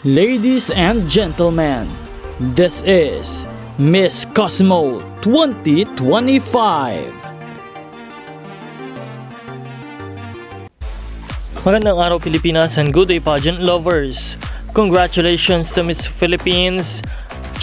Ladies and gentlemen, this is Miss Cosmo 2025. Magandang araw Pilipinas and good day pageant lovers. Congratulations to Miss Philippines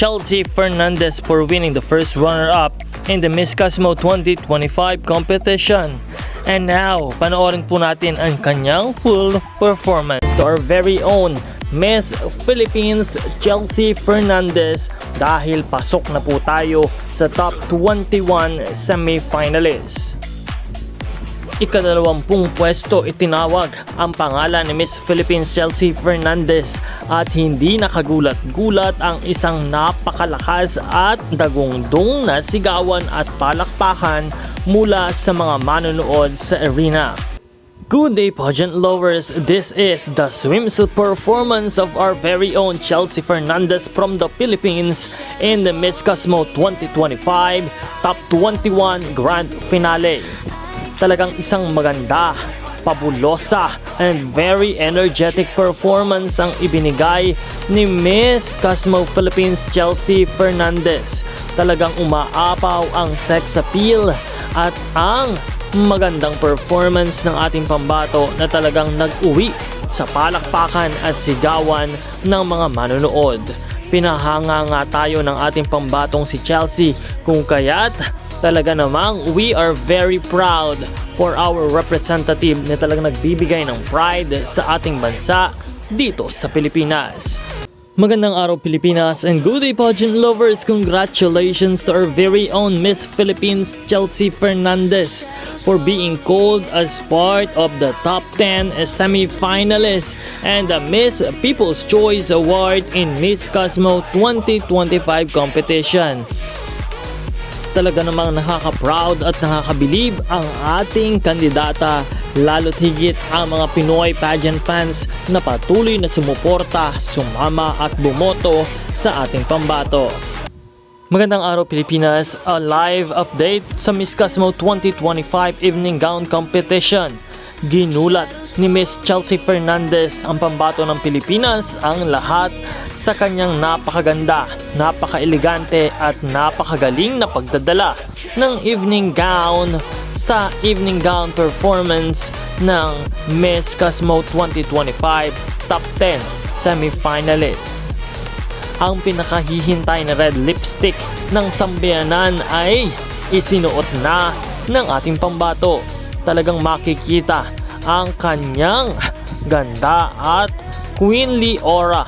Chelsea Fernandez for winning the first runner-up in the Miss Cosmo 2025 competition. And now, panoorin po natin ang kanyang full performance to our very own Miss Philippines Chelsea Fernandez dahil pasok na po tayo sa top 21 semi-finalists. Ika-20 pwesto itinawag ang pangalan ni Miss Philippines Chelsea Fernandez at hindi nakagulat-gulat ang isang napakalakas at dagundong na sigawan at palakpakan mula sa mga manonood sa arena. Good day pageant lovers, this is the swimsuit performance of our very own Chelsea Fernandez from the Philippines in the Miss Cosmo 2025 Top 21 Grand Finale. Talagang isang maganda, pabulosa, and very energetic performance ang ibinigay ni Miss Cosmo Philippines Chelsea Fernandez. Talagang umaapaw ang sex appeal at ang magandang performance ng ating pambato na talagang nag-uwi sa palakpakan at sigawan ng mga manonood. Pinahanga nga tayo ng ating pambatong si Chelsea kung kaya't talaga namang we are very proud for our representative na talagang nagbibigay ng pride sa ating bansa dito sa Pilipinas. Magandang araw Pilipinas and good day pageant lovers. Congratulations to our very own Miss Philippines Chelsea Fernandez for being called as part of the top 10 semi-finalists and the Miss People's Choice Award in Miss Cosmo 2025 competition. Talaga namang nakaka-proud at nakakabilib ang ating kandidata, lalo't higit ang mga Pinoy pageant fans na patuloy na sumuporta, sumama at bumoto sa ating pambato. Magandang araw Pilipinas, a live update sa Miss Cosmo 2025 Evening Gown Competition. Ginulat ni Miss Chelsea Fernandez ang pambato ng Pilipinas ang lahat sa kanyang napakaganda, napaka-elegante at napakagaling na pagdadala ng evening gown sa evening gown performance ng Miss Cosmo 2025 Top 10 semi-finalists. Ang pinakahihintay na red lipstick ng sambayanan ay isinuot na ng ating pambato. Talagang makikita ang kanyang ganda at queenly aura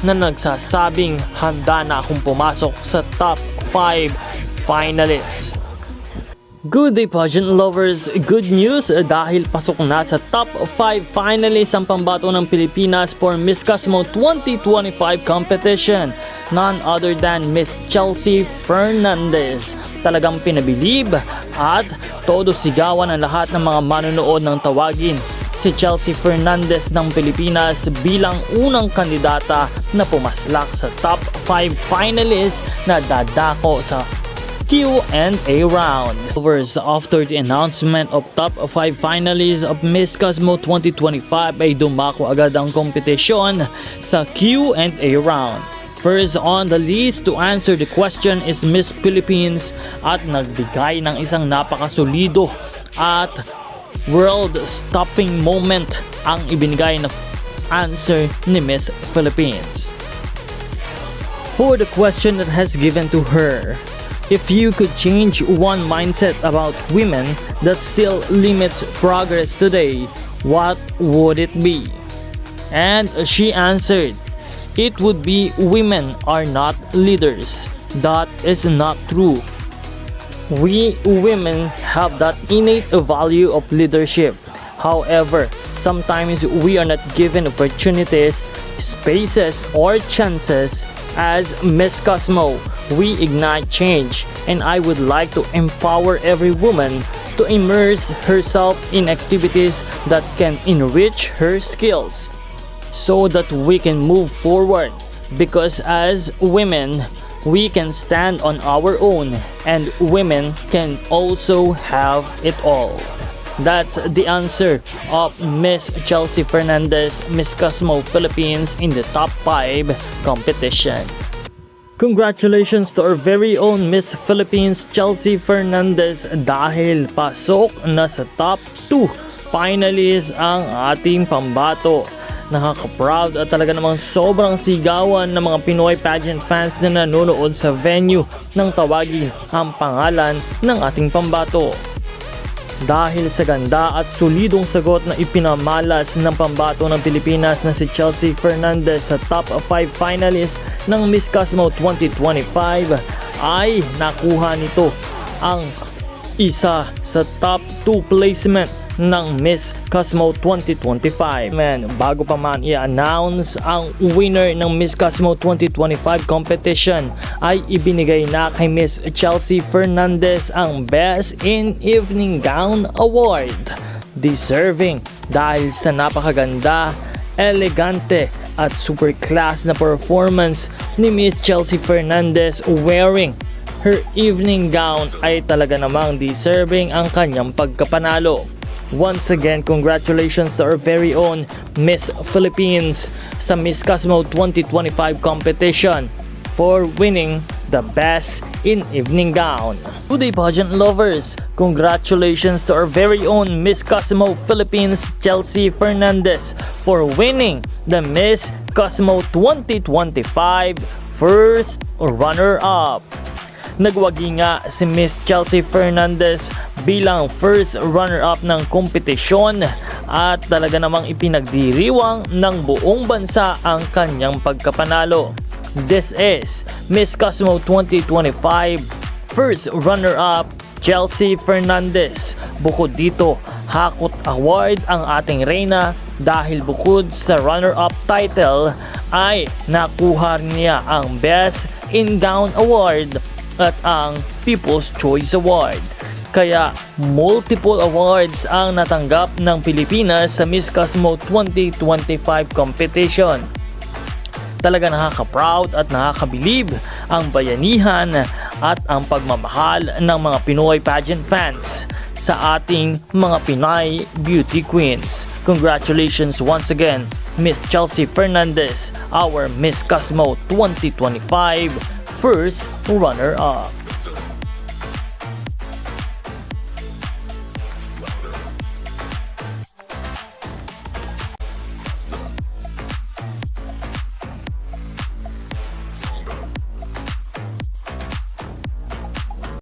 na nagsasabing handa na akong pumasok sa top 5 finalists. Good day pageant lovers, good news dahil pasok na sa top 5 finalists ang pambato ng Pilipinas for Miss Cosmo 2025 competition. None other than Miss Chelsea Fernandez. Talagang pinabilib at todo sigawan ang lahat ng mga manonood ng tawagin si Chelsea Fernandez ng Pilipinas bilang unang kandidata na pumaslak sa top 5 finalists na dadako sa Q&A round. After the announcement of top 5 finalists of Miss Cosmo 2025 ay dumako agad ang kompetisyon sa Q&A round. First on the list to answer the question is Miss Philippines at nagbigay ng isang napakasolido at world-stopping moment ang ibinigay na answer ni Miss Philippines. For the question that has given to her, if you could change one mindset about women that still limits progress today, what would it be? And she answered, it would be women are not leaders. That is not true. We women have that innate value of leadership. However, sometimes we are not given opportunities, spaces, or chances. As Miss Cosmo, we ignite change, and I would like to empower every woman to immerse herself in activities that can enrich her skills so that we can move forward, because as women we can stand on our own and women can also have it all. That's the answer of Miss Chelsea Fernandez, Miss Cosmo Philippines in the top 5 competition. Congratulations to our very own Miss Philippines Chelsea Fernandez dahil pasok na sa top 2 finalists ang ating pambato. Nakaka-proud at talaga namang sobrang sigawan ng mga Pinoy pageant fans na nanonood sa venue nang tawagin ang pangalan ng ating pambato. Dahil sa ganda at solidong sagot na ipinamalas ng pambato ng Pilipinas na si Chelsea Fernandez sa top 5 finalists ng Miss Cosmo 2025 ay nakuha nito ang isa sa top 2 placement ng Miss Cosmo 2025. Bago pa man i-announce ang winner ng Miss Cosmo 2025 competition ay ibinigay na kay Miss Chelsea Fernandez ang Best in Evening Gown Award. Deserving dahil sa napakaganda, elegante at super class na performance ni Miss Chelsea Fernandez wearing her evening gown ay talaga namang deserving ang kanyang pagkapanalo. Once again, congratulations to our very own Miss Philippines sa Miss Cosmo 2025 competition for winning the Best in Evening Gown. Good day, pageant lovers! Congratulations to our very own Miss Cosmo Philippines Chelsea Fernandez for winning the Miss Cosmo 2025 first runner-up. Nagwagi nga si Miss Chelsea Fernandez bilang first runner-up ng kompetisyon at talaga namang ipinagdiriwang ng buong bansa ang kanyang pagkapanalo. This is Miss Cosmo 2025 first runner-up Chelsea Fernandez. Bukod dito, hakot award ang ating reyna dahil bukod sa runner-up title ay nakuha niya ang Best in Gown Award at ang People's Choice Award. Kaya multiple awards ang natanggap ng Pilipinas sa Miss Cosmo 2025 competition. Talaga nakaka-proud at nakakabilib ang bayanihan at ang pagmamahal ng mga Pinoy pageant fans sa ating mga Pinay beauty queens. Congratulations once again, Miss Chelsea Fernandez, our Miss Cosmo 2025 first runner-up.